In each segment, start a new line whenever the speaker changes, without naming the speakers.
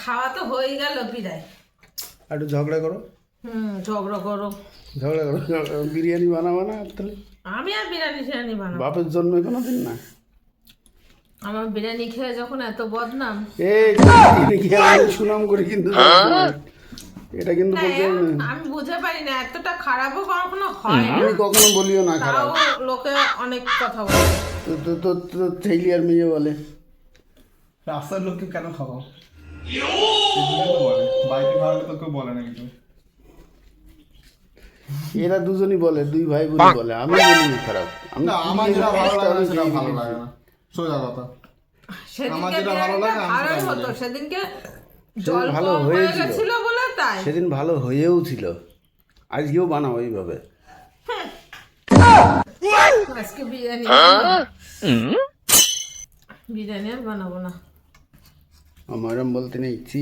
খাওয়া তো হয়ে গেল বিদায়।
একটু ঝগড়া করো,
ঝগড়া করো।
ঝগড়া করো, বিরিয়ানি বানাবো না তাহলে?
আমি আর বিরিয়ানি বানাবো?
বাপের জন্মে কোনো দিন না।
আমার বিরিয়ানি খেয়ে যখন এত বদনাম।
এই বিরিয়ানি খেয়ে সুনাম করে কিন্তু এটা কিন্তু
না,
বলতে হবে না।
আমি বুঝতে পারি না এতটা খারাপও কখনো হয় না।
আমি কখনো বলিও না খারাপ।
তাও লোকে অনেক কথা বলে।
তো তো তো ছেলে আর মেয়ে বলে
রাস্তার লোককে কেন খাওয়াও? বলে বাড়িতে খাওয়ালে তো কেউ বলে না কিছু।
এরা দুজনই বলে, দুই ভাই বোন বলে, আমি বলি না খারাপ। আমি
না, আমার যেটা ভালো লাগে না সেটা ভালো
খেয়ে
লাগে না, সোজা কথা। আমার
সেদিনকে
যেটা ভালো লাগে আমি
ভালোই
সেটা
হতো,
বলি।
সেদিনকে জল
ভালো
কম হয়ে
হয়েছিল।
গেছিল বলে তাই।
সেদিন ভালো হয়েও ছিল, আজকেও বানাও এইভাবে।
আজকে বিরিয়ানি আর বানাবো না।
আমারম বলতে নেই, ইচ্ছি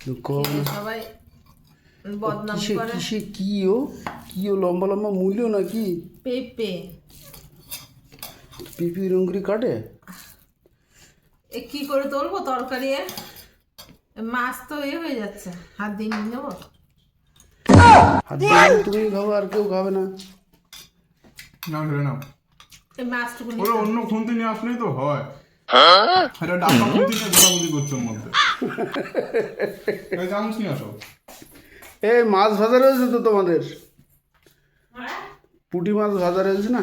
দুঃখ হবে না।
সবাই বদনাম
কিসে
করে।
কিসে কি ও লম্বা লম্বা মূল্য নাকি?
পেঁপে
পিপি রঙ্গুরি কাটে।
কি করে তুলবো তরকারি? মাছ তো হয়ে যাচ্ছে, হাত দিয়ে নিয়ে নেবো।
হাত দিয়ে তুমি খাবো, আর কেউ খাবে না।
না ধরে নাও,
এই মাছটুকু
ওরা অন্য খুন্তি নিয়ে আসলেই তো হয়। এটা ডাক্তার খুন্তি নিয়ে ঘোরাঘুরি করছে ওর মধ্যে। এই চামচ নিয়ে আসো।
এই মাছ ভাজা রয়েছে তো তোমাদের? পুঁটি মাছ ভাজা রয়েছে না?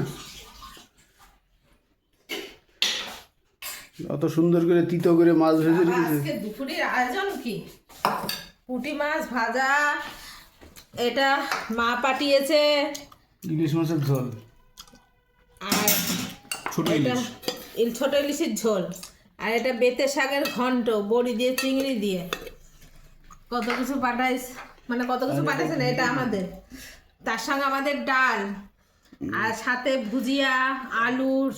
অত সুন্দর করে তিতো করে মাছ ভেজে রেখেছে।
আজকে দুপুরের আয়োজন কি? পুঁটি মাছ ভাজা, এটা মা পাঠিয়েছে,
ইলিশ মাছের ঝোল।
আর
ছোট
এটা
ইলিশ।
ছোট ইলিশের ঝোল, আর এটা বেতে শাকের ঘন্ট বড়ি দিয়ে চিংড়ি দিয়ে। কত কিছু পাঠাইছে, মানে কত কিছু পাঠাইছে না, এটা আমাদের। তার সঙ্গে আমাদের ডাল, আর সাথে ভুজিয়া, আলুর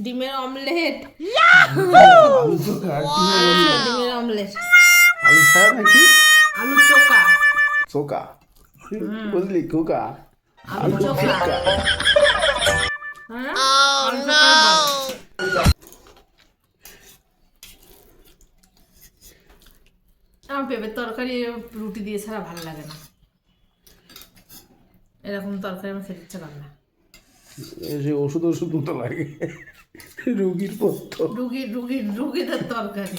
ডিমের অমলেট।
আলু চোখা,
ডিমের অমলেট,
আলু ছাড়া নাকি?
আলু চোখা,
চোকা বুঝলি, কোকা
আলু চোখা। হ্যাঁ? আলু চোখাই বলে। আমার পেঁপের তরকারি রুটি দিয়ে ছাড়া ভালো লাগে না। এরকম তরকারি আমার খেতে ইচ্ছে করে না।
সে ওষুধ মতো লাগে, রুগীর পথ্য।
রুগীদের তরকারি।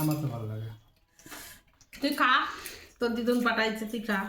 আমার তো ভালো লাগে।
তুই খা, তোর দিদুন পাঠাইছে, তুই খা।